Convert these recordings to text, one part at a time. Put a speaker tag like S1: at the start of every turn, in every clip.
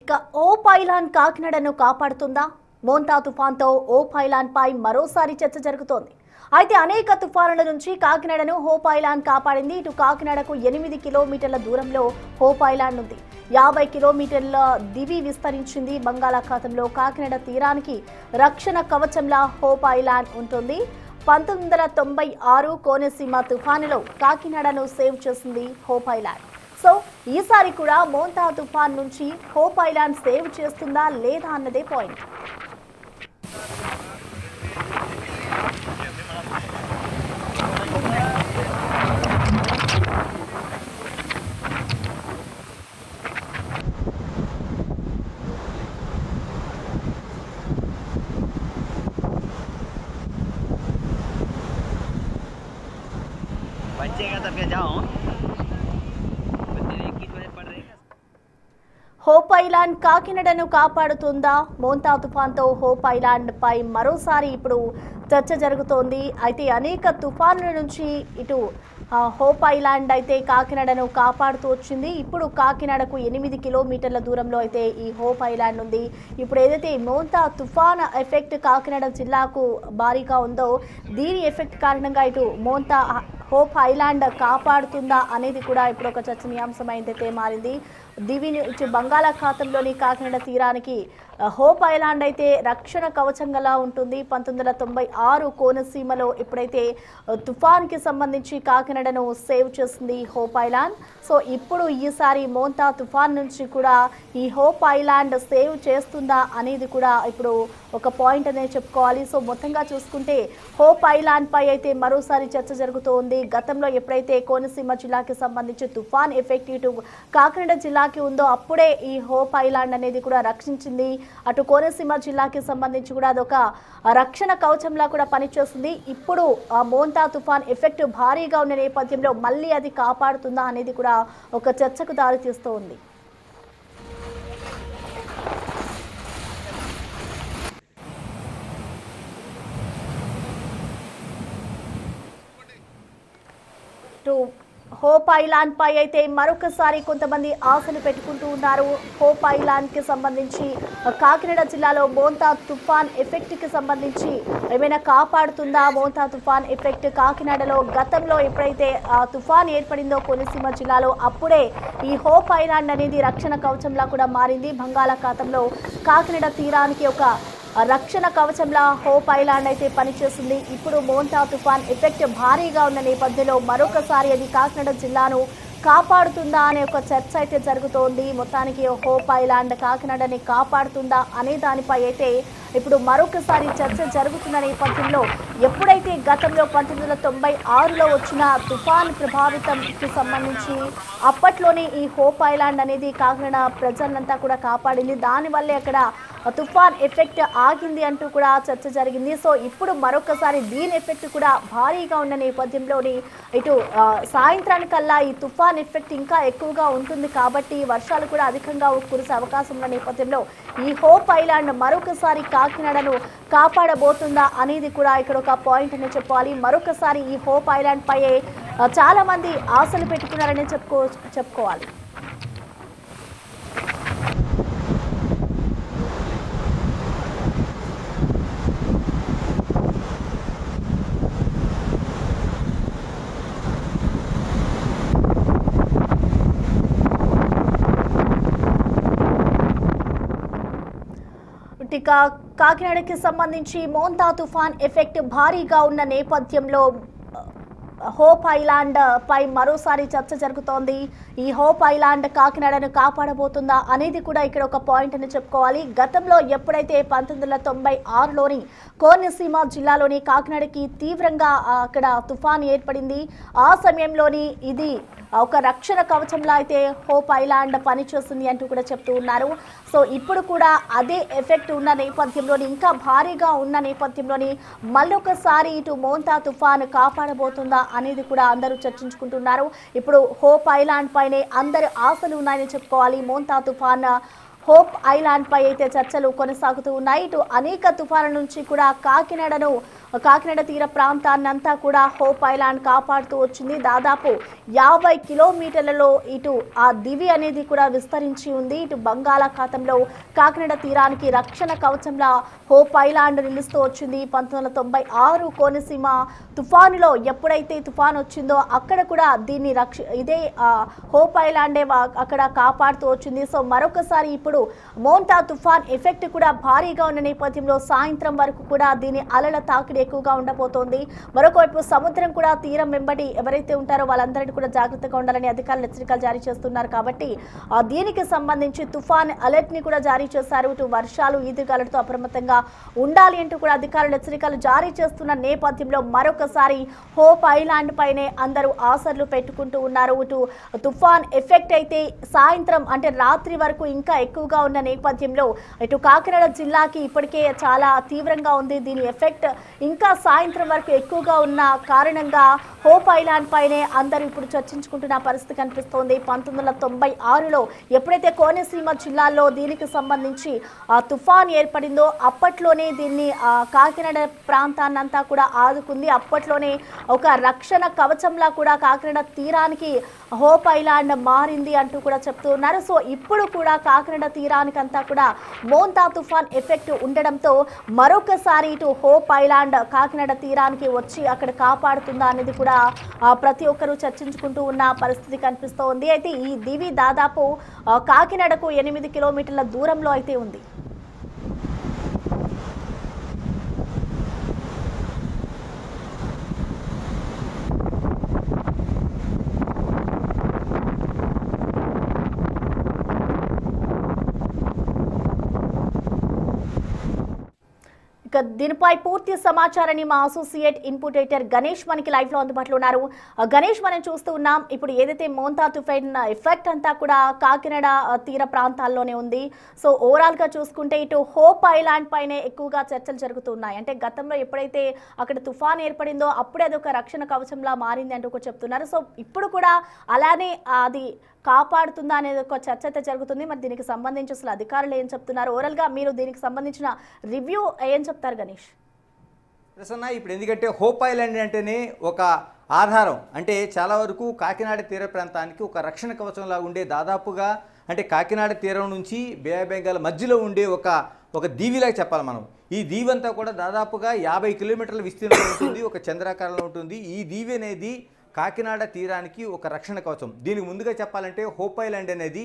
S1: ఇక ఓప్ ఐలాండ్ కాకినాడను కాపాడుతుందా? మోంతా తుఫాన్తో ఓప్ ఐలాండ్ పై మరోసారి చర్చ జరుగుతోంది. అయితే అనేక తుఫానుల నుంచి కాకినాడను హోప్ ఐలాండ్ కాపాడింది. ఇటు కాకినాడకు 8 కిలోమీటర్ల దూరంలో హోప్ ఐలాండ్ ఉంది. 50 కిలోమీటర్ల దివి విస్తరించింది. బంగాళాఖాతంలో కాకినాడ తీరానికి రక్షణ కవచంలా హోప్ ఐలాండ్ ఉంటుంది. 1996 కోనసీమ తుఫానులో కాకినాడను సేవ్ చేసింది హోప్ ఐలాండ్. సో ఈసారి కూడా మోంతా తుఫాన్ నుంచి హోప్ ఐలాండ్ సేవ్ చేస్తుందా లేదా అన్నదే పాయింట్.
S2: बचेगा तब क्या जाओ
S1: హోప్ ఐలాండ్ కాకినాడను కాపాడుతుందా? మోంతా తుఫాన్తో హోప్ ఐలాండ్ పై మరోసారి ఇప్పుడు చర్చ జరుగుతోంది. అయితే అనేక తుఫానుల నుంచి ఇటు హోప్ ఐలాండ్ అయితే కాకినాడను కాపాడుతూ వచ్చింది. ఇప్పుడు కాకినాడకు 8 కిలోమీటర్ల దూరంలో అయితే ఈ హోప్ ఐలాండ్ ఉంది. ఇప్పుడు ఏదైతే మోంతా తుఫాన్ ఎఫెక్ట్ కాకినాడ జిల్లాకు భారీగా ఉందో దీని ఎఫెక్ట్ కారణంగా ఇటు మోంతా హోప్ ఐలాండ్ కాపాడుతుందా అనేది కూడా ఇప్పుడు ఒక చర్చనీయాంశం అయితే మారింది. దివి నుంచి బంగాళాఖాతంలోని కాకినాడ తీరానికి హోప్ ఐలాండ్ అయితే రక్షణ కవచంగా ఉంటుంది. 1996 కోనసీమలో ఎప్పుడైతే తుఫాన్కి సంబంధించి కాకినాడను సేవ్ చేసింది హోప్ ఐలాండ్. సో ఇప్పుడు ఈసారి మోంతా తుఫాన్ నుంచి కూడా ఈ హోప్ ఐలాండ్ సేవ్ చేస్తుందా అనేది కూడా ఇప్పుడు ఒక పాయింట్ అనేది చెప్పుకోవాలి. సో మొత్తంగా చూసుకుంటే హోప్ ఐలాండ్ పై అయితే మరోసారి చర్చ జరుగుతోంది. గతంలో ఎప్పుడైతే కోనసీమ జిల్లాకి సంబంధించి తుఫాన్ ఎఫెక్ట్ ఇటు కాకినాడ జిల్లాకి ఉందో అప్పుడే ఈ హోప్ ఐలాండ్ అనేది కూడా రక్షించింది. అటు కోనసీమ జిల్లాకి సంబంధించి కూడా అదొక రక్షణ కవచంలా కూడా పనిచేస్తుంది. ఇప్పుడు మోంతా తుఫాన్ ఎఫెక్ట్ భారీగా ఉన్న నేపథ్యంలో మళ్ళీ అది కాపాడుతుందా అనేది కూడా ఒక చర్చకు దారితీస్తోంది. హోప్ ఐలాండ్ పై అయితే మరొకసారి కొంతమంది ఆశలు పెట్టుకుంటూ ఉన్నారు. హోప్ ఐలాండ్ కి సంబంధించి కాకినాడ జిల్లాలో మోంతా తుఫాన్ ఎఫెక్ట్ కి సంబంధించి ఏమైనా కాపాడుతుందా? మోంతా తుఫాన్ ఎఫెక్ట్ కాకినాడలో గతంలో ఎప్పుడైతే తుఫాన్ ఏర్పడిందో కోనసీమ జిల్లాలో అప్పుడే ఈ హోప్ ఐలాండ్ అనేది రక్షణ కవచంలా కూడా మారింది. బంగాళాఖాతంలో కాకినాడ తీరానికి ఒక రక్షణ కవచంలా హోప్ ఐలాండ్ అయితే పనిచేస్తుంది. ఇప్పుడు మోంతా తుఫాన్ ఎఫెక్ట్ భారీగా ఉన్న నేపథ్యంలో మరొకసారి అది కాకినాడ జిల్లాను కాపాడుతుందా అనే ఒక చర్చ అయితే జరుగుతోంది. మొత్తానికి హోప్ ఐలాండ్ కాకినాడని కాపాడుతుందా అనే దానిపై అయితే ఇప్పుడు మరొకసారి చర్చ జరుగుతున్న నేపథ్యంలో ఎప్పుడైతే గతంలో 1996లో వచ్చిన తుఫాన్ ప్రభావితంకి సంబంధించి అప్పట్లోనే ఈ హోప్ ఐలాండ్ అనేది కాకినాడ ప్రజలంతా కూడా కాపాడింది. దానివల్లే అక్కడ తుఫాన్ ఎఫెక్ట్ ఆగింది అంటూ కూడా చర్చ జరిగింది. సో ఇప్పుడు మరొకసారి దీని ఎఫెక్ట్ కూడా భారీగా ఉన్న నేపథ్యంలోని ఇటు సాయంత్రానికల్లా ఈ తుఫాన్ ఎఫెక్ట్ ఇంకా ఎక్కువగా ఉంటుంది కాబట్టి వర్షాలు కూడా అధికంగా కురిసే అవకాశం ఉన్న నేపథ్యంలో ఈ హోప్ ఐలాండ్ మరొకసారి కాకినాడను కాపాడబోతుందా అనేది కూడా ఇక్కడ ఒక పాయింట్ అని చెప్పాలి. మరొకసారి ఈ హోప్ ఐలాండ్ పై చాలా మంది ఆశలు పెట్టుకున్నారని చెప్పుకోవాలి. ఇక కాకినాడకి సంబంధించి మోంతా తుఫాన్ ఎఫెక్ట్ భారీగా ఉన్న నేపథ్యంలో హోప్ ఐలాండ్ పై మరోసారి చర్చ జరుగుతోంది. ఈ హోప్ ఐలాండ్ కాకినాడను కాపాడబోతుందా అనేది కూడా ఇక్కడ ఒక పాయింట్ అని చెప్పుకోవాలి. గతంలో ఎప్పుడైతే 1996లోని కోనసీమ జిల్లాలోని కాకినాడకి తీవ్రంగా అక్కడ తుఫాన్ ఏర్పడింది, ఆ సమయంలోని ఇది ఒక రక్షణ కవచంలా అయితే హోప్ ఐలాండ్ పనిచేస్తుంది అంటూ కూడా చెప్తూ ఉన్నారు. సో ఇప్పుడు కూడా అదే ఎఫెక్ట్ ఉన్న నేపథ్యంలోని ఇంకా భారీగా ఉన్న నేపథ్యంలోని మళ్ళొకసారి ఇటు మోంతా తుఫాన్ కాపాడబోతుందా అనేది కూడా అందరూ చర్చించుకుంటున్నారు. ఇప్పుడు హోప్ ఐలాండ్ పైనే అందరి ఆశలు ఉన్నాయని చెప్పుకోవాలి. మోంతా తుఫాన్ హోప్ ఐలాండ్ పై అయితే చర్చలు కొనసాగుతూ ఉన్నాయి. ఇటు అనేక తుఫానుల నుంచి కూడా కాకినాడ తీర ప్రాంతాన్నంతా కూడా హోప్ ఐలాండ్ కాపాడుతూ వచ్చింది. దాదాపు 50 కిలోమీటర్లలో ఇటు ఆ దివి అనేది కూడా విస్తరించి ఉంది. ఇటు బంగాళాఖాతంలో కాకినాడ తీరానికి రక్షణ కవచంలా హోప్ ఐలాండ్ నిలుస్తూ వచ్చింది. 1996 కోనసీమ తుఫానులో ఎప్పుడైతే తుఫాను వచ్చిందో అక్కడ కూడా దీన్ని ఇదే హోప్ ఐలాండే అక్కడ కాపాడుతూ వచ్చింది. సో మరొకసారి ఇప్పుడు మోంతా తుఫాన్ ఎఫెక్ట్ కూడా భారీగా ఉన్న నేపథ్యంలో సాయంత్రం వరకు కూడా దీని అలల తాకిడి ఎక్కువగా ఉండబోతోంది. మరొకవైపు సముద్రం కూడా తీరం వెంబడి ఎవరైతే ఉంటారో వాళ్ళందరినీ కూడా జాగ్రత్తగా ఉండాలని అధికారులు హెచ్చరికలు జారీ చేస్తున్నారు. కాబట్టి దీనికి సంబంధించి తుఫాన్ అలర్ట్ ని కూడా జారీ చేశారు. ఇటు వర్షాలు ఈదుగాలులతో అప్రమత్తంగా ఉండాలి అంటూ కూడా అధికారులు హెచ్చరికలు జారీ చేస్తున్న నేపథ్యంలో మరొకసారి హోప్ ఐలాండ్ పైనే అందరూ ఆశలు పెట్టుకుంటూ ఉన్నారు. ఇటు తుఫాన్ ఎఫెక్ట్ అయితే సాయంత్రం అంటే రాత్రి వరకు ఇంకా ఎక్కువగా ఉన్న నేపథ్యంలో ఇటు కాకినాడ జిల్లాకి ఇప్పటికే చాలా తీవ్రంగా ఉంది. దీని ఎఫెక్ట్ ఇంకా సాయంత్రం వరకు ఎక్కువగా ఉన్న కారణంగా హోప్ ఐలాండ్ పైనే అందరూ ఇప్పుడు చర్చించుకుంటున్న పరిస్థితి కనిపిస్తోంది. 1996లో ఎప్పుడైతే కోనసీమ జిల్లాలో దీనికి సంబంధించి తుఫాన్ ఏర్పడిందో అప్పట్లోనే దీన్ని కాకినాడ ప్రాంతాన్నంతా కూడా ఆదుకుంది. అప్పట్లోనే ఒక రక్షణ కవచంలా కూడా కాకినాడ తీరానికి హోప్ ఐలాండ్ మారింది అంటూ కూడా చెప్తూ ఉన్నారు. సో ఇప్పుడు కూడా కాకినాడ తీరానికి అంతా కూడా మోంతా తుఫాన్ ఎఫెక్ట్ ఉండడంతో మరొకసారి ఇటు హోప్ ఐలాండ్ కాకినాడ తీరానికి వచ్చి అక్కడ కాపాడుతుందా అనేది కూడా ప్రతి ఒక్కరూ చర్చించుకుంటూ ఉన్న పరిస్థితి కనిపిస్తోంది. అయితే ఈ దివి దాదాపు కాకినాడకు 8 కిలోమీటర్ల దూరంలో అయితే ఉంది. ఇక దీనిపై పూర్తి సమాచారాన్ని మా అసోసియేట్ ఇన్పుట్ ఎడిటర్ గణేష్ మనకి లైవ్ లో అందుబాటులో ఉన్నారు. గణేష్, మనం చూస్తూ ఉన్నాం ఇప్పుడు ఏదైతే మోంతా తుఫాన్ ఎఫెక్ట్ అంతా కూడా కాకినాడ తీర ప్రాంతాల్లోనే ఉంది. సో ఓవరాల్ గా చూసుకుంటే ఇటు హోప్ ఐలాండ్ పైనే ఎక్కువగా చర్చలు జరుగుతున్నాయి. అంటే గతంలో ఎప్పుడైతే అక్కడ తుఫాన్ ఏర్పడిందో అప్పుడే అదొక రక్షణ కవచంలా మారింది అంటూ కూడా చెప్తున్నారు. సో ఇప్పుడు కూడా అలానే అది కాపాడుతుందా అనేది ఒక చర్చ అయితే జరుగుతుంది. మరి దీనికి సంబంధించి అసలు అధికారులు ఏం చెప్తున్నారు, ఓవరాల్ గా మీరు దీనికి సంబంధించిన రివ్యూ ఏం చెప్తారు గణేష్?
S2: ప్రసన్న, ఇప్పుడు ఎందుకంటే హోప్ ఐలాండ్ అంటేనే ఒక ఆధారం, అంటే చాలా వరకు కాకినాడ తీర ప్రాంతానికి ఒక రక్షణ కవచంలా ఉండే దాదాపుగా అంటే కాకినాడ తీరం నుంచి బే ఆఫ్ బెంగాల్ మధ్యలో ఉండే ఒక దీవిలాగా చెప్పాలి మనం. ఈ దీవి అంతా కూడా దాదాపుగా 50 కిలోమీటర్ల విస్తీర్ణంలో ఉంటుంది, ఒక చంద్రాకారంలో ఉంటుంది. ఈ దీవి అనేది కాకినాడ తీరానికి ఒక రక్షణ కవచం. దీనికి ముందుగా చెప్పాలంటే హోప్ ఐలాండ్ అనేది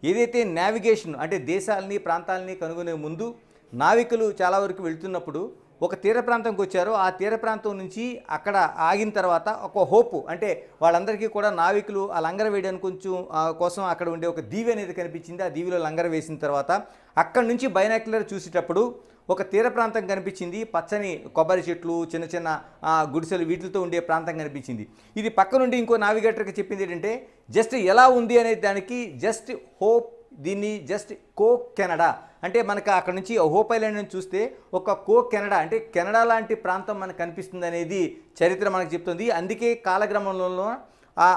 S2: ఏదైతే నావిగేషన్ అంటే దేశాలని ప్రాంతాలని కనుగొనే ముందు నావికులు చాలా వరకు వెళ్తున్నప్పుడు ఒక తీర ప్రాంతంకి వచ్చారో ఆ తీర ప్రాంతం నుంచి అక్కడ ఆగిన తర్వాత ఒక హోపు అంటే వాళ్ళందరికీ కూడా నావికులు ఆ లంగర వేయడానికి కోసం అక్కడ ఉండే ఒక దీవి అనేది కనిపించింది. ఆ దీవిలో లంగర వేసిన తర్వాత అక్కడ నుంచి బైనాక్యులర్ చూసేటప్పుడు ఒక తీర ప్రాంతం కనిపించింది. పచ్చని కొబ్బరి చెట్లు, చిన్న చిన్న గుడిసెలు వీటితో ఉండే ప్రాంతం కనిపించింది. ఇది పక్క నుండి ఇంకో నావిగేటర్కి చెప్పింది ఏంటంటే జస్ట్ ఎలా ఉంది అనే దానికి జస్ట్ హోప్, దీన్ని జస్ట్ కో కెనడా అంటే మనకు అక్కడ నుంచి హోప్ ఐలాండ్ నుంచి చూస్తే ఒక కో కెనడా అంటే కెనడా లాంటి ప్రాంతం మనకు కనిపిస్తుంది అనేది చరిత్ర మనకు చెప్తుంది. అందుకే కాలక్రమంలో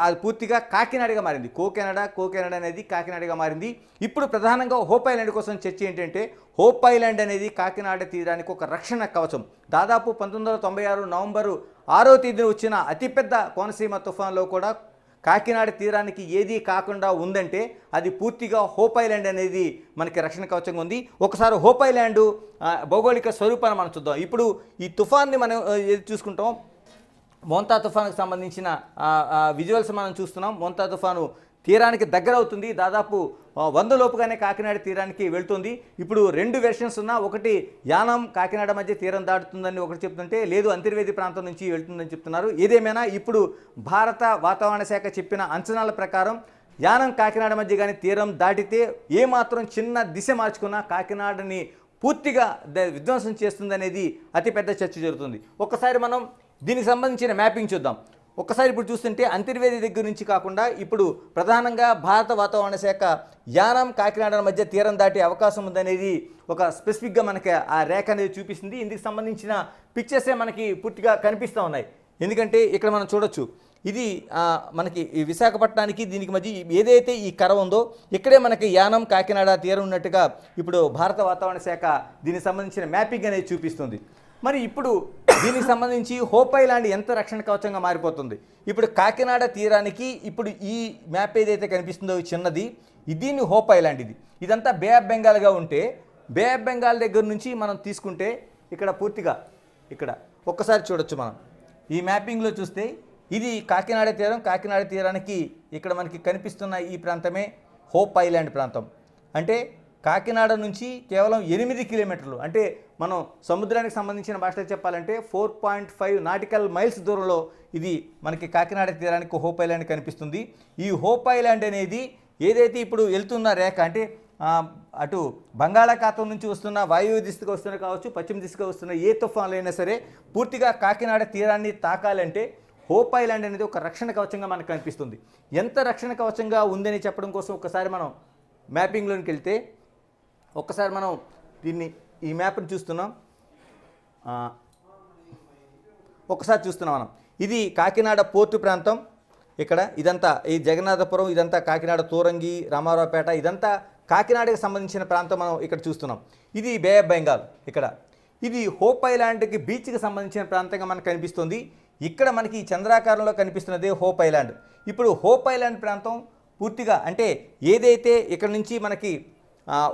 S2: అది పూర్తిగా కాకినాడగా మారింది. కో కెనడా అనేది కాకినాడగా మారింది. ఇప్పుడు ప్రధానంగా హోప్ ఐలాండ్ కోసం చర్చ ఏంటంటే హోప్ ఐలాండ్ అనేది కాకినాడ తీరానికి ఒక రక్షణ కవచం. దాదాపు 1996 నవంబరు 6వ తేదీన వచ్చిన అతిపెద్ద కోనసీమ తుఫాన్లో కూడా కాకినాడ తీరానికి ఏదీ కాకుండా ఉందంటే అది పూర్తిగా హోప్ ఐలాండ్ అనేది మనకి రక్షణ కవచంగా ఉంది. ఒకసారి హోప్ ఐలాండ్ భౌగోళిక స్వరూపాన్ని మనం చూద్దాం. ఇప్పుడు ఈ తుఫాన్ని మనం ఏది చూసుకుంటాం, మోంతా తుఫానుకు సంబంధించిన విజువల్స్ మనం చూస్తున్నాం. మోంతా తుఫాను తీరానికి దగ్గర అవుతుంది. దాదాపు 100 లోపుగానే కాకినాడ తీరానికి వెళ్తుంది. ఇప్పుడు 2 వెర్షన్స్ ఉన్నా, ఒకటి యానం కాకినాడ మధ్య తీరం దాటుతుందని ఒకటి చెప్తుంటే, లేదు అంతర్వేది ప్రాంతం నుంచి వెళ్తుందని చెప్తున్నారు. ఏదేమైనా ఇప్పుడు భారత వాతావరణ శాఖ చెప్పిన అంచనాల ప్రకారం యానం కాకినాడ మధ్య కానీ తీరం దాటితే ఏమాత్రం చిన్న దిశ మార్చుకున్నా కాకినాడని పూర్తిగా విధ్వంసం చేస్తుందనేది అతిపెద్ద చర్చ జరుగుతుంది. ఒక్కసారి మనం దీనికి సంబంధించిన మ్యాపింగ్ చూద్దాం. ఒక్కసారి ఇప్పుడు చూస్తుంటే అంతర్వేది దగ్గర నుంచి కాకుండా ఇప్పుడు ప్రధానంగా భారత వాతావరణ శాఖ యానం కాకినాడ మధ్య తీరం దాటే అవకాశం ఉందనేది ఒక స్పెసిఫిక్గా మనకి ఆ రేఖ అనేది చూపిస్తుంది. ఇందుకు సంబంధించిన పిక్చర్సే మనకి పూర్తిగా కనిపిస్తూ ఉన్నాయి. ఎందుకంటే ఇక్కడ మనం చూడొచ్చు ఇది మనకి ఈ విశాఖపట్నానికి దీనికి మధ్య ఏదైతే ఈ కర ఉందో ఇక్కడే మనకి యానం కాకినాడ తీరం ఉన్నట్టుగా ఇప్పుడు భారత వాతావరణ శాఖ దీనికి సంబంధించిన మ్యాపింగ్ అనేది చూపిస్తుంది. మరి ఇప్పుడు దీనికి సంబంధించి హోప్ ఐలాండ్ ఎంత రక్షణ కవచంగా మారిపోతుంది. ఇప్పుడు కాకినాడ తీరానికి ఇప్పుడు ఈ మ్యాప్ ఏదైతే కనిపిస్తుందో చిన్నది దీన్ని హోప్ ఐలాండ్ ఇదంతా బే ఆఫ్ బెంగాల్గా ఉంటే బే ఆఫ్ బెంగాల్ దగ్గర నుంచి మనం తీసుకుంటే ఇక్కడ పూర్తిగా ఇక్కడ ఒక్కసారి చూడొచ్చు మనం ఈ మ్యాపింగ్లో చూస్తే ఇది కాకినాడ తీరం. కాకినాడ తీరానికి ఇక్కడ మనకి కనిపిస్తున్న ఈ ప్రాంతమే హోప్ ఐలాండ్ ప్రాంతం. అంటే కాకినాడ నుంచి కేవలం 8 కిలోమీటర్లు, అంటే మనం సముద్రానికి సంబంధించిన భాషలో చెప్పాలంటే 4.5 నాటికల్ మైల్స్ దూరంలో ఇది మనకి కాకినాడ తీరానికి హోప్ ఐలాండ్ కనిపిస్తుంది. ఈ హోప్ ఐలాండ్ అనేది ఏదైతే ఇప్పుడు వెళ్తున్న రేఖ అంటే అటు బంగాళాఖాతం నుంచి వస్తున్న వాయువ్య దిశగా వస్తున్న కావచ్చు, పశ్చిమ దిశగా వస్తున్న ఏ తుఫాన్లు అయినా సరే పూర్తిగా కాకినాడ తీరాన్ని తాకాలంటే హోప్ ఐలాండ్ అనేది ఒక రక్షణ కవచంగా మనకు కనిపిస్తుంది. ఎంత రక్షణ కవచంగా ఉందని చెప్పడం కోసం ఒకసారి మనం మ్యాపింగ్లోనికి వెళ్తే ఒక్కసారి మనం దీన్ని ఈ మ్యాప్ని చూస్తున్నాం. ఒక్కసారి చూస్తున్నాం మనం ఇది కాకినాడ పోర్టు ప్రాంతం. ఇక్కడ ఇదంతా ఈ జగన్నాథపురం, ఇదంతా కాకినాడ తూరంగి, రామారావుపేట, ఇదంతా కాకినాడకి సంబంధించిన ప్రాంతం మనం ఇక్కడ చూస్తున్నాం. ఇది బే ఆఫ్ బెంగాల్. ఇక్కడ ఇది హోప్ ఐలాండ్కి బీచ్కి సంబంధించిన ప్రాంతంగా మనకు కనిపిస్తుంది. ఇక్కడ మనకి చంద్రాకారంలో కనిపిస్తున్నదే హోప్ ఐలాండ్. ఇప్పుడు హోప్ ఐలాండ్ ప్రాంతం పూర్తిగా అంటే ఏదైతే ఇక్కడ నుంచి మనకి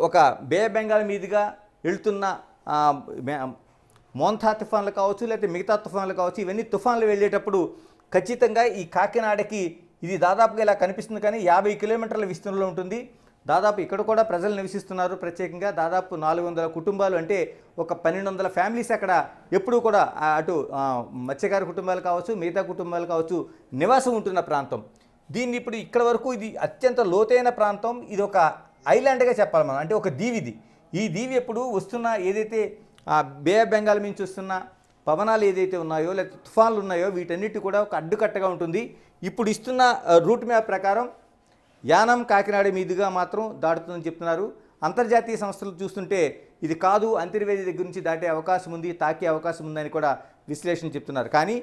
S2: ఒక బే ఆఫ్ బెంగాల్ మీదుగా వెళ్తున్న మోంతా తుఫాన్లు కావచ్చు, లేకపోతే మిగతా తుఫాన్లు కావచ్చు, ఇవన్నీ తుఫాన్లు వెళ్ళేటప్పుడు ఖచ్చితంగా ఈ కాకినాడకి ఇది దాదాపుగా ఇలా కనిపిస్తుంది కానీ 50 కిలోమీటర్ల విస్తీర్ణంలో ఉంటుంది. దాదాపు ఇక్కడ కూడా ప్రజలు నివసిస్తున్నారు. ప్రత్యేకంగా దాదాపు 400 కుటుంబాలు, అంటే ఒక 1200 ఫ్యామిలీస్ అక్కడ ఎప్పుడూ కూడా అటు మత్స్యకార కుటుంబాలు కావచ్చు, మిగతా కుటుంబాలు కావచ్చు నివాసం ఉంటున్న ప్రాంతం. దీన్ని ఇప్పుడు ఇక్కడ వరకు ఇది అత్యంత లోతైన ప్రాంతం. ఇది ఒక ఐలాండ్గా చెప్పాలి మనం, అంటే ఒక దీవి. ఈ దీవి ఎప్పుడు వస్తున్న ఏదైతే బే ఆఫ్ బెంగాల్ నుంచి వస్తున్న పవనాలు ఏదైతే ఉన్నాయో లేకపోతే తుఫాన్లు ఉన్నాయో వీటన్నిటి కూడా ఒక అడ్డుకట్టగా ఉంటుంది. ఇప్పుడు ఇస్తున్న రూట్ మ్యాప్ ప్రకారం యానం కాకినాడ మీదుగా మాత్రం దాటుతుందని చెప్తున్నారు. అంతర్జాతీయ సంస్థలు చూస్తుంటే ఇది కాదు, అంతర్వేది దగ్గర నుంచి దాటే అవకాశం ఉంది, తాకే అవకాశం ఉందని కూడా విశ్లేషణ చెప్తున్నారు. కానీ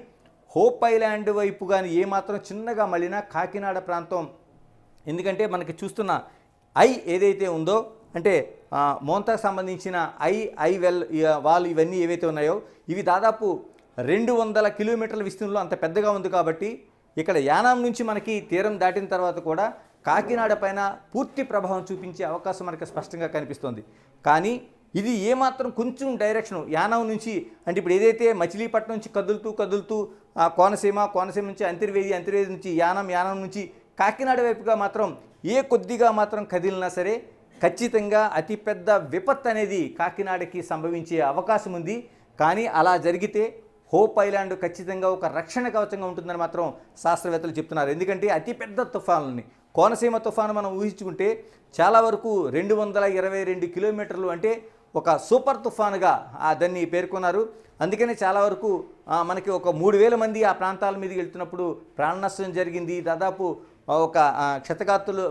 S2: హోప్ ఐలాండ్ వైపు కానీ ఏమాత్రం చిన్నగా మళ్ళినా కాకినాడ ప్రాంతం, ఎందుకంటే మనకి చూస్తున్న ఐ ఏదైతే ఉందో అంటే మోంతాకు సంబంధించిన ఐ వెల్ వాళ్ళు ఇవన్నీ ఏవైతే ఉన్నాయో ఇవి దాదాపు 200 కిలోమీటర్ల విస్తీర్ణంలో అంత పెద్దగా ఉంది. కాబట్టి ఇక్కడ యానాం నుంచి మనకి తీరం దాటిన తర్వాత కూడా కాకినాడ పైన పూర్తి ప్రభావం చూపించే అవకాశం మనకి స్పష్టంగా కనిపిస్తుంది. కానీ ఇది ఏమాత్రం కొంచెం డైరెక్షన్ యానాం నుంచి అంటే ఇప్పుడు ఏదైతే మచిలీపట్నం నుంచి కదులుతూ కోనసీమ నుంచి అంతర్వేది నుంచి యానం నుంచి కాకినాడ వైపుగా మాత్రం కొద్దిగా మాత్రం కదిలినా సరే ఖచ్చితంగా అతిపెద్ద విపత్తు అనేది కాకినాడకి సంభవించే అవకాశం ఉంది. కానీ అలా జరిగితే హోప్ ఐలాండ్ ఖచ్చితంగా ఒక రక్షణ కవచంగా ఉంటుందని మాత్రం శాస్త్రవేత్తలు చెప్తున్నారు. ఎందుకంటే అతిపెద్ద తుఫానులని కోనసీమ తుఫాను మనం ఊహించుకుంటే చాలా వరకు 222 కిలోమీటర్లు, అంటే ఒక సూపర్ తుఫానుగా దాన్ని పేర్కొన్నారు. అందుకనే చాలా వరకు మనకి ఒక 3000 మంది ఆ ప్రాంతాల మీదకి వెళ్తున్నప్పుడు ప్రాణ నష్టం జరిగింది. దాదాపు ఒక క్షతగాత్రులు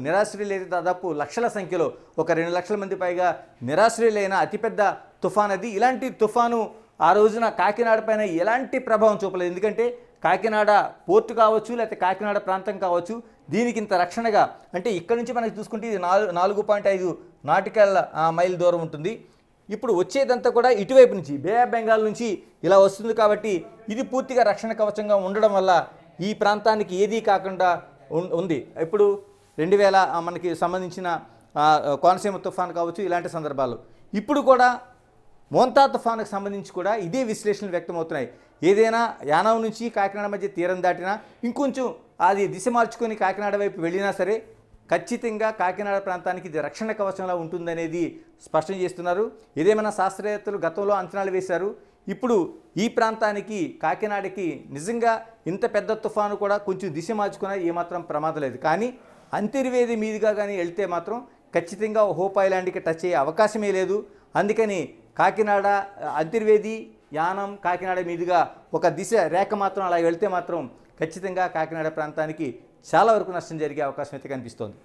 S2: నిరాశ్రయులు అయితే దాదాపు లక్షల సంఖ్యలో ఒక 2 లక్షల మంది పైగా నిరాశ్రయులైన అతిపెద్ద తుఫాన్ అది. ఇలాంటి తుఫాను ఆ రోజున కాకినాడ పైన ఎలాంటి ప్రభావం చూపలేదు. ఎందుకంటే కాకినాడ పోర్టు కావచ్చు లేకపోతే కాకినాడ ప్రాంతం కావచ్చు దీనికి ఇంత రక్షణగా, అంటే ఇక్కడ నుంచి మనకి చూసుకుంటే ఇది 4.5 నాటికల్ మైల్ దూరం ఉంటుంది. ఇప్పుడు వచ్చేదంతా కూడా ఇటువైపు నుంచి బే ఆఫ్ బెంగాల్ నుంచి ఇలా వస్తుంది. కాబట్టి ఇది పూర్తిగా రక్షణ కవచంగా ఉండడం వల్ల ఈ ప్రాంతానికి ఏదీ కాకుండా ఉంది. ఇప్పుడు 2000 మనకి సంబంధించిన కోనసీమ తుఫాను కావచ్చు ఇలాంటి సందర్భాలు. ఇప్పుడు కూడా మోంతా తుఫానుకు సంబంధించి కూడా ఇదే విశ్లేషణలు వ్యక్తమవుతున్నాయి. ఏదైనా యానం నుంచి కాకినాడ మధ్య తీరం దాటినా ఇంకొంచెం అది దిశ మార్చుకొని కాకినాడ వైపు వెళ్ళినా సరే ఖచ్చితంగా కాకినాడ ప్రాంతానికి ఇది రక్షణ కవచంలా ఉంటుందనేది స్పష్టం చేస్తున్నారు. ఏదేమైనా శాస్త్రవేత్తలు గతంలో అంచనాలు వేశారు. ఇప్పుడు ఈ ప్రాంతానికి కాకినాడకి నిజంగా ఇంత పెద్ద తుఫాను కూడా కొంచెం దిశ మార్చుకున్నా ఏమాత్రం ప్రమాదం లేదు. కానీ అంతర్వేది మీదుగా కానీ వెళ్తే మాత్రం ఖచ్చితంగా హోప్ ఐలాండ్కి టచ్ అయ్యే అవకాశమే లేదు. అందుకని కాకినాడ అంతర్వేది యానం కాకినాడ మీదుగా ఒక దిశ రేఖ మాత్రం అలా వెళ్తే మాత్రం ఖచ్చితంగా కాకినాడ ప్రాంతానికి చాలా వరకు నష్టం జరిగే అవకాశం అయితే కనిపిస్తోంది.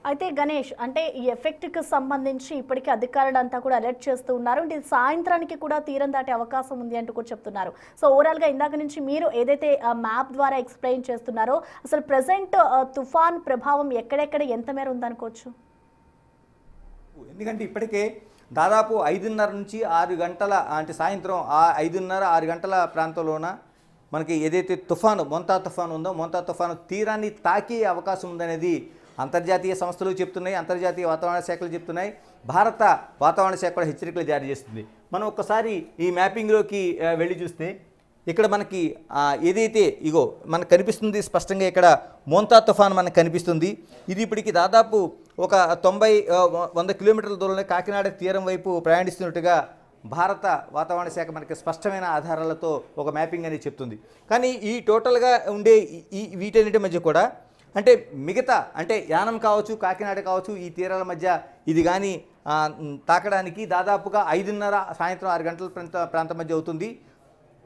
S1: అయితే గణేష్, అంటే ఈ ఎఫెక్ట్కి సంబంధించి ఇప్పటికీ అధికారులు అంతా కూడా అలర్ట్ చేస్తూ ఉన్నారు. ఇది సాయంత్రానికి కూడా తీరం దాటే అవకాశం ఉంది అంటూ కూడా చెప్తున్నారు. సో ఓవరాల్గా ఇందాక నుంచి మీరు ఏదైతే మ్యాప్ ద్వారా ఎక్స్ప్లెయిన్ చేస్తున్నారో, అసలు ప్రజెంట్ తుఫాన్ ప్రభావం ఎక్కడెక్కడ ఎంత మేర ఉందనుకోవచ్చు?
S2: ఎందుకంటే ఇప్పటికే దాదాపు 5:30 నుంచి 6 గంటల అంటే సాయంత్రం 5:30-6 గంటల ప్రాంతంలోన మనకి ఏదైతే తుఫాను మోంతా తుఫాను ఉందో, మోంతా తుఫాను తీరాన్ని తాకే అవకాశం ఉందనేది అంతర్జాతీయ సంస్థలు చెప్తున్నాయి, అంతర్జాతీయ వాతావరణ శాఖలు చెప్తున్నాయి, భారత వాతావరణ శాఖ కూడా హెచ్చరికలు జారీ చేస్తుంది. మనం ఒక్కసారి ఈ మ్యాపింగ్లోకి వెళ్ళి చూస్తే ఇక్కడ మనకి ఏదైతే ఇగో మనకు కనిపిస్తుంది స్పష్టంగా, ఇక్కడ మోంతా తుఫాన్ మనకు కనిపిస్తుంది. ఇది ఇప్పటికి దాదాపు ఒక 90-100 కిలోమీటర్ల దూరంలో కాకినాడ తీరం వైపు ప్రయాణిస్తున్నట్టుగా భారత వాతావరణ శాఖ మనకి స్పష్టమైన ఆధారాలతో ఒక మ్యాపింగ్ అనేది చెప్తుంది. కానీ ఈ టోటల్గా ఉండే ఈ వీటన్నిటి మధ్య కూడా అంటే మిగతా అంటే యానం కావచ్చు, కాకినాడ కావచ్చు, ఈ తీరాల మధ్య ఇది కానీ తాకడానికి దాదాపుగా 5:30 సాయంత్రం 6 గంటల ప్రాంతం మధ్య అవుతుంది.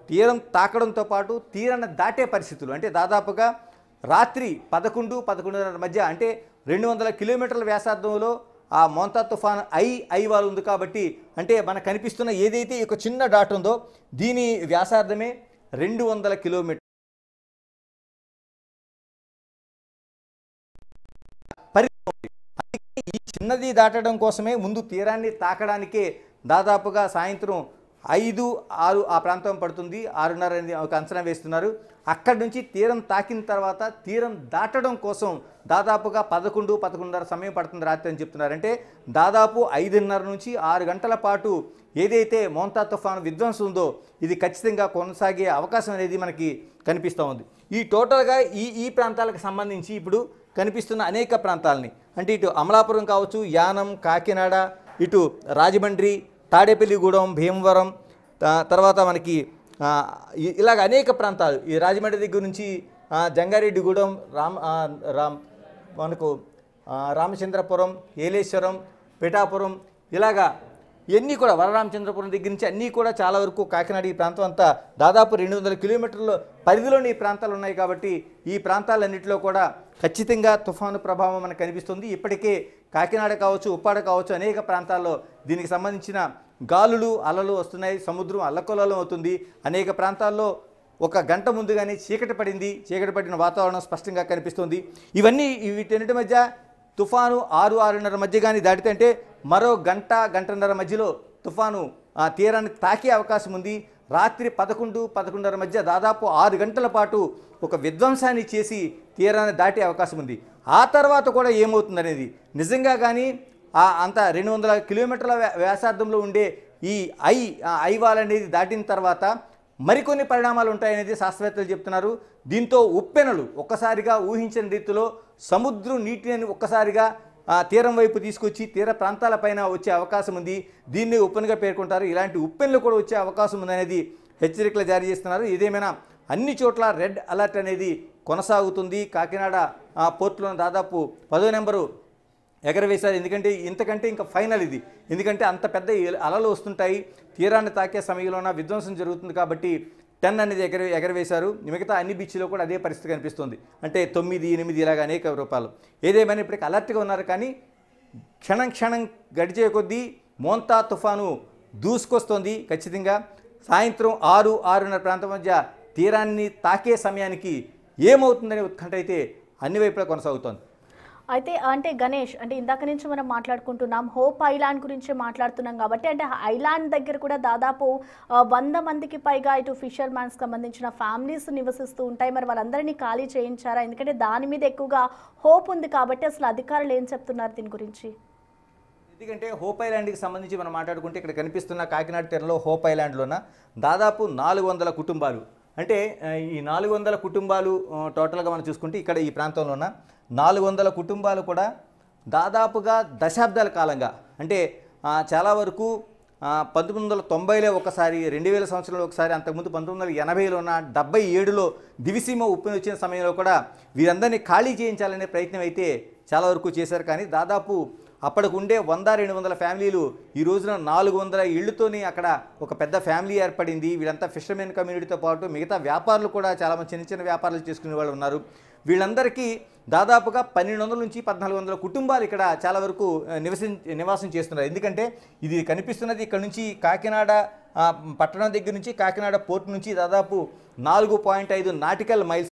S2: తీరం తాకడంతో పాటు తీరాన్ని దాటే పరిస్థితులు అంటే దాదాపుగా రాత్రి 11-11:30 మధ్య అంటే 200 కిలోమీటర్ల వ్యాసార్థంలో ఆ మోంతా తుఫాన్ ఐవాల్ ఉంది. కాబట్టి అంటే మనకు కనిపిస్తున్న ఏదైతే ఒక చిన్న డాట్ ఉందో దీని వ్యాసార్థమే 200 కిలోమీటర్. ఈ చిన్నది దాటడం కోసమే ముందు తీరాన్ని తాకడానికే దాదాపుగా సాయంత్రం 5-6 ఆ ప్రాంతం పడుతుంది, 6:30 అనేది ఒక అంచనా వేస్తున్నారు. అక్కడి నుంచి తీరం తాకిన తర్వాత తీరం దాటడం కోసం దాదాపుగా 11-11:30 సమయం పడుతుంది రాత్రి అని చెప్తున్నారు. అంటే దాదాపు 5:30 నుంచి 6 గంటల పాటు ఏదైతే మోంతా తుఫాను విధ్వంసం ఉందో ఇది ఖచ్చితంగా కొనసాగే అవకాశం అనేది మనకి కనిపిస్తూ ఉంది. ఈ టోటల్గా ఈ ప్రాంతాలకు సంబంధించి ఇప్పుడు కనిపిస్తున్న అనేక ప్రాంతాలని అంటే ఇటు అమలాపురం కావచ్చు, యానం, కాకినాడ, ఇటు రాజమండ్రి, తాడేపల్లిగూడెం, భీమవరం, తర్వాత మనకి ఇలాగ అనేక ప్రాంతాలు ఈ రాజమండ్రి దగ్గర నుంచి జంగారెడ్డిగూడెం, మనకు రామచంద్రపురం, ఏలేశ్వరం, పిఠాపురం, ఇలాగా ఇవన్నీ కూడా వరరామచంద్రపురం దగ్గర నుంచి అన్నీ కూడా చాలా వరకు కాకినాడ ఈ ప్రాంతం అంతా దాదాపు 200 కిలోమీటర్ల పరిధిలోని ఈ ప్రాంతాలు ఉన్నాయి. కాబట్టి ఈ ప్రాంతాలన్నింటిలో కూడా ఖచ్చితంగా తుఫాను ప్రభావం మనకు కనిపిస్తుంది. ఇప్పటికే కాకినాడ కావచ్చు, ఉప్పాడ కావచ్చు, అనేక ప్రాంతాల్లో దీనికి సంబంధించిన గాలులు అలలు వస్తున్నాయి, సముద్రం అల్లకల్లోలం అవుతుంది. అనేక ప్రాంతాల్లో ఒక గంట ముందుగానే చీకటి పడింది, చీకటి పడిన వాతావరణం స్పష్టంగా కనిపిస్తుంది. ఇవన్నీ వీటన్నిటి మధ్య తుఫాను 6-6:30 మధ్య కానీ దాటితే అంటే మరో గంటన్నర మధ్యలో తుఫాను తీరాన్ని తాకే అవకాశం ఉంది. రాత్రి 11-11:30 మధ్య దాదాపు 6 గంటల పాటు ఒక విధ్వంసాన్ని చేసి తీరాన్ని దాటే అవకాశం ఉంది. ఆ తర్వాత కూడా ఏమవుతుందనేది నిజంగా కానీ అంత 200 కిలోమీటర్ల వ్యాసార్థంలో ఉండే ఈ ఐవాల్ అనేది దాటిన తర్వాత మరికొన్ని పరిణామాలు ఉంటాయనేది శాస్త్రవేత్తలు చెప్తున్నారు. దీంతో ఉప్పెనలు ఒక్కసారిగా ఊహించని రీతిలో సముద్రం నీటిని ఒక్కసారిగా తీరం వైపు తీసుకొచ్చి తీర ప్రాంతాలపైన వచ్చే అవకాశం ఉంది. దీన్ని ఉప్పెనగా పేర్కొంటారు. ఇలాంటి ఉప్పెనలు కూడా వచ్చే అవకాశం ఉందనేది హెచ్చరికలు జారీ చేస్తున్నారు. ఇదేమైనా అన్ని చోట్ల రెడ్ అలర్ట్ అనేది కొనసాగుతుంది. కాకినాడ పోర్టులో దాదాపు 10వ నెంబరు ఎగరవేశారు. ఎందుకంటే ఇంతకంటే ఇంకా ఫైనల్ ఇది. ఎందుకంటే అంత పెద్ద అలలు వస్తుంటాయి, తీరాన్ని తాకే సమయంలోన విధ్వంసం జరుగుతుంది. కాబట్టి 10 అనేది ఎగరవేశారు. మిగతా అన్ని బీచ్లో కూడా అదే పరిస్థితి కనిపిస్తుంది. అంటే 9, 8 ఇలాగా అనేక రూపాయలు. ఏదేమైనా ఇప్పటికీ అలర్ట్గా ఉన్నారు. కానీ క్షణం గడిచే కొద్దీ మోంతా తుఫాను దూసుకొస్తోంది. ఖచ్చితంగా సాయంత్రం 6-6:30 ప్రాంతం మధ్య తీరాన్ని తాకే సమయానికి ఏమవుతుందనే ఉత్కంఠ అయితే అన్ని వైపులా కొనసాగుతోంది.
S1: అయితే అంటే గణేష్, అంటే ఇందాక నుంచి మనం మాట్లాడుకుంటున్నాం హోప్ ఐలాండ్ గురించి మాట్లాడుతున్నాం కాబట్టి అంటే ఐలాండ్ దగ్గర కూడా దాదాపు 100 మందికి పైగా ఇటు ఫిషర్ మ్యాన్స్ సంబంధించిన ఫ్యామిలీస్ నివసిస్తూ ఉంటాయి. మరి వాళ్ళందరినీ ఖాళీ చేయించారా? ఎందుకంటే దాని మీద ఎక్కువగా హోప్ ఉంది కాబట్టి అసలు అధికారులు ఏం చెప్తున్నారు దీని గురించి?
S2: ఎందుకంటే హోప్ ఐలాండ్కి సంబంధించి మనం మాట్లాడుకుంటే ఇక్కడ కనిపిస్తున్న కాకినాడ తీరంలో హోప్ ఐలాండ్లోన దాదాపు 400 కుటుంబాలు అంటే ఈ 400 కుటుంబాలు టోటల్గా మనం చూసుకుంటే ఇక్కడ ఈ ప్రాంతంలోన 400 కుటుంబాలు కూడా దాదాపుగా దశాబ్దాల కాలంగా అంటే చాలా వరకు 1990లో ఒకసారి, 2000 సంవత్సరంలో ఒకసారి, అంతకుముందు 1980లోన, 77లో దివిసీమ ఉప్పెన వచ్చిన సమయంలో కూడా వీరందరినీ ఖాళీ చేయించాలనే ప్రయత్నం అయితే చాలా వరకు చేశారు. కానీ దాదాపు అప్పటికి ఉండే 100-200 ఫ్యామిలీలు ఈ రోజున 400 ఇళ్లతోని అక్కడ ఒక పెద్ద ఫ్యామిలీ ఏర్పడింది. వీళ్ళంతా ఫిషర్మెన్ కమ్యూనిటీతో పాటు మిగతా వ్యాపారులు కూడా చాలామంది చిన్న వ్యాపారాలు చేసుకునే వాళ్ళు ఉన్నారు. వీళ్ళందరికీ దాదాపుగా 1200 నుంచి 1400 కుటుంబాలు ఇక్కడ చాలా వరకు నివాసం చేస్తున్నారు. ఎందుకంటే ఇది కనిపిస్తున్నది ఇక్కడ నుంచి కాకినాడ పట్టణం దగ్గర నుంచి కాకినాడ పోర్ట్ నుంచి దాదాపు 4.5 నాటికల్ మైల్స్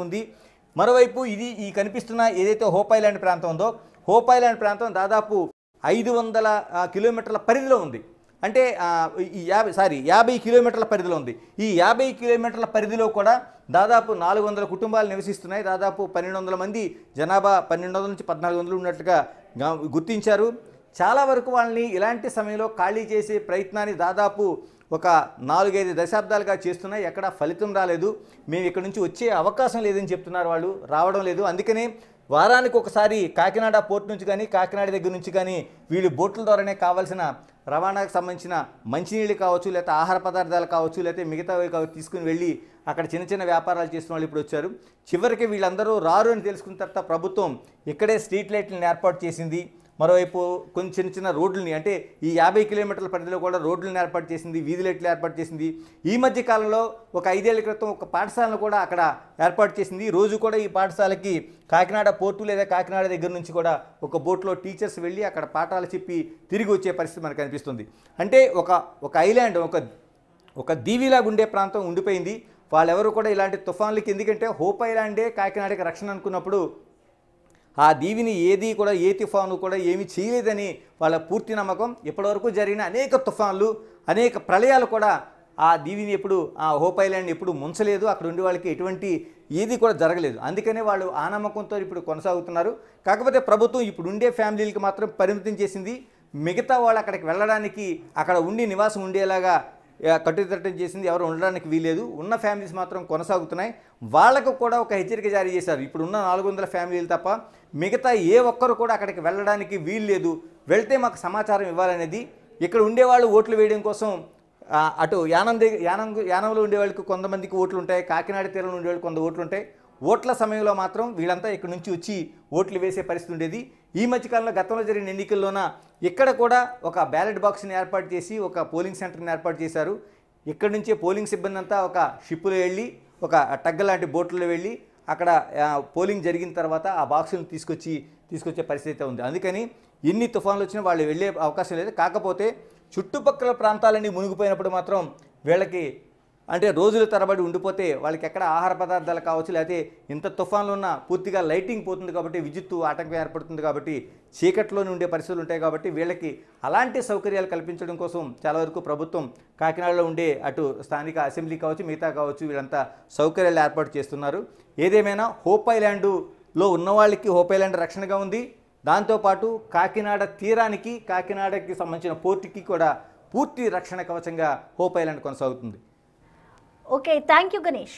S2: ఉంది. మరోవైపు ఈ కనిపిస్తున్న ఏదైతే హోప్ ఐలాండ్ ప్రాంతం ఉందో, హోప్ ఐలాండ్ ప్రాంతం దాదాపు 500 కిలోమీటర్ల పరిధిలో ఉంది. అంటే 50 కిలోమీటర్ల పరిధిలో ఉంది. ఈ 50 కిలోమీటర్ల పరిధిలో కూడా దాదాపు 400 కుటుంబాలు నివసిస్తున్నాయి. దాదాపు 1200 మంది జనాభా 1200 నుంచి 1400 ఉన్నట్లుగా గుర్తించారు. చాలా వరకు వాళ్ళని ఇలాంటి సమయంలో ఖాళీ చేసే ప్రయత్నాన్ని దాదాపు ఒక 4-5 దశాబ్దాలుగా చేస్తున్నాయి. ఎక్కడ ఫలితం రాలేదు. మేము ఇక్కడ నుంచి వచ్చే అవకాశం లేదని చెప్తున్నారు, వాళ్ళు రావడం లేదు. అందుకనే వారానికి ఒకసారి కాకినాడ పోర్ట్ నుంచి కానీ కాకినాడ దగ్గర నుంచి కానీ వీళ్ళు బోట్ల ద్వారానే కావాల్సిన రవాణాకు సంబంధించిన మంచినీళ్ళు కావచ్చు, లేకపోతే ఆహార పదార్థాలు కావచ్చు, లేకపోతే మిగతావి కావచ్చు తీసుకుని వెళ్ళి అక్కడ చిన్న చిన్న వ్యాపారాలు చేస్తున్న వాళ్ళు ఇప్పుడు వచ్చారు. చివరికి వీళ్ళందరూ రారు అని తెలుసుకున్న తర్వాత ప్రభుత్వం ఇక్కడే స్ట్రీట్ లైట్లను ఏర్పాటు చేసింది. మరోవైపు కొన్ని చిన్న చిన్న రోడ్లని, అంటే ఈ 50 కిలోమీటర్ల పరిధిలో కూడా రోడ్లను ఏర్పాటు చేసింది, వీధి లైట్లు ఏర్పాటు చేసింది. ఈ మధ్య కాలంలో ఒక 5 ఏళ్ల క్రితం ఒక పాఠశాలను కూడా అక్కడ ఏర్పాటు చేసింది. రోజు కూడా ఈ పాఠశాలకి కాకినాడ పోర్టు లేదా కాకినాడ దగ్గర నుంచి కూడా ఒక బోట్లో టీచర్స్ వెళ్ళి అక్కడ పాఠాలు చెప్పి తిరిగి వచ్చే పరిస్థితి మనకు కనిపిస్తుంది. అంటే ఒక ఐలాండ్, ఒక దీవిలాగా ఉండే ప్రాంతం ఉండిపోయింది. వాళ్ళెవరు కూడా ఇలాంటి తుఫాన్లకి, ఎందుకంటే హోప్ ఐలాండే కాకినాడకి రక్షణ అనుకున్నప్పుడు ఆ దీవిని ఏది కూడా ఏ తుఫాను కూడా ఏమీ చేయలేదని వాళ్ళ పూర్తి నమ్మకం. ఇప్పటివరకు జరిగిన అనేక తుఫాన్లు, అనేక ప్రళయాలు కూడా ఆ దీవిని ఎప్పుడు, ఆ హోప్ ఐలాండ్ ఎప్పుడు ముంచలేదు. అక్కడ ఉండే వాళ్ళకి ఎటువంటి ఏది కూడా జరగలేదు. అందుకనే వాళ్ళు ఆ నమ్మకంతో ఇప్పుడు కొనసాగుతున్నారు. కాకపోతే ప్రభుత్వం ఇప్పుడు ఉండే ఫ్యామిలీలకి మాత్రం పరిమితం చేసింది. మిగతా వాళ్ళు అక్కడికి వెళ్ళడానికి, అక్కడ ఉండి నివాసం ఉండేలాగా కట్టుదిట్టం చేసింది. ఎవరు ఉండడానికి వీలేదు. ఉన్న ఫ్యామిలీస్ మాత్రం కొనసాగుతున్నాయి. వాళ్ళకు కూడా ఒక హెచ్చరిక జారీ చేశారు. ఇప్పుడు ఉన్న 400 ఫ్యామిలీలు తప్ప మిగతా ఏ ఒక్కరు కూడా అక్కడికి వెళ్ళడానికి వీల్లేదు. వెళ్తే మాకు సమాచారం ఇవ్వాలనేది. ఇక్కడ ఉండేవాళ్ళు ఓట్లు వేయడం కోసం అటు యానంలో ఉండేవాళ్ళకి కొంతమందికి ఓట్లు ఉంటాయి, కాకినాడ తీరంలో ఉండేవాళ్ళకి కొంత ఓట్లు ఉంటాయి. ఓట్ల సమయంలో మాత్రం వీళ్ళంతా ఇక్కడ నుంచి వచ్చి ఓట్లు వేసే పరిస్థితి ఉండేది. ఈ మధ్యకాలంలో గతంలో జరిగిన ఎన్నికల్లోన ఇక్కడ కూడా ఒక బ్యాలెట్ బాక్స్ని ఏర్పాటు చేసి ఒక పోలింగ్ సెంటర్ని ఏర్పాటు చేశారు. ఇక్కడ నుంచే పోలింగ్ సిబ్బంది అంతా ఒక షిప్పులో వెళ్ళి, ఒక టగ్గ లాంటి బోట్లలో వెళ్ళి అక్కడ పోలింగ్ జరిగిన తర్వాత ఆ బాక్సులను తీసుకొచ్చే పరిస్థితి ఉంది. అందుకని ఎన్ని తుఫాన్లు వచ్చినా వాళ్ళు వెళ్ళే అవకాశం లేదు. కాకపోతే చుట్టుపక్కల ప్రాంతాలన్నీ మునిగిపోయినప్పుడు మాత్రం వీళ్ళకి, అంటే రోజుల తరబడి ఉండిపోతే వాళ్ళకి ఎక్కడ ఆహార పదార్థాలు కావచ్చు, లేకపోతే ఇంత తుఫాన్లు ఉన్నా పూర్తిగా లైటింగ్ పోతుంది కాబట్టి, విద్యుత్తు ఆటంకం ఏర్పడుతుంది కాబట్టి, చీకట్లోనే ఉండే పరిస్థితులు ఉంటాయి కాబట్టి వీళ్ళకి అలాంటి సౌకర్యాలు కల్పించడం కోసం చాలా వరకు ప్రభుత్వం కాకినాడలో ఉండే అటు స్థానిక అసెంబ్లీ కావచ్చు, మిగతా కావచ్చు, వీళ్ళంతా సౌకర్యాలు ఏర్పాటు చేస్తున్నారు. ఏదేమైనా హోప్ ఐలాండ్లో ఉన్న వాళ్ళకి హోప్ ఐలాండ్ రక్షణగా ఉంది. దాంతోపాటు కాకినాడ తీరానికి, కాకినాడకి సంబంధించిన పోర్టుకి కూడా పూర్తి రక్షణ కవచంగా హోప్ ఐలాండ్ కొనసాగుతుంది.
S1: Okay, thank you Ganesh.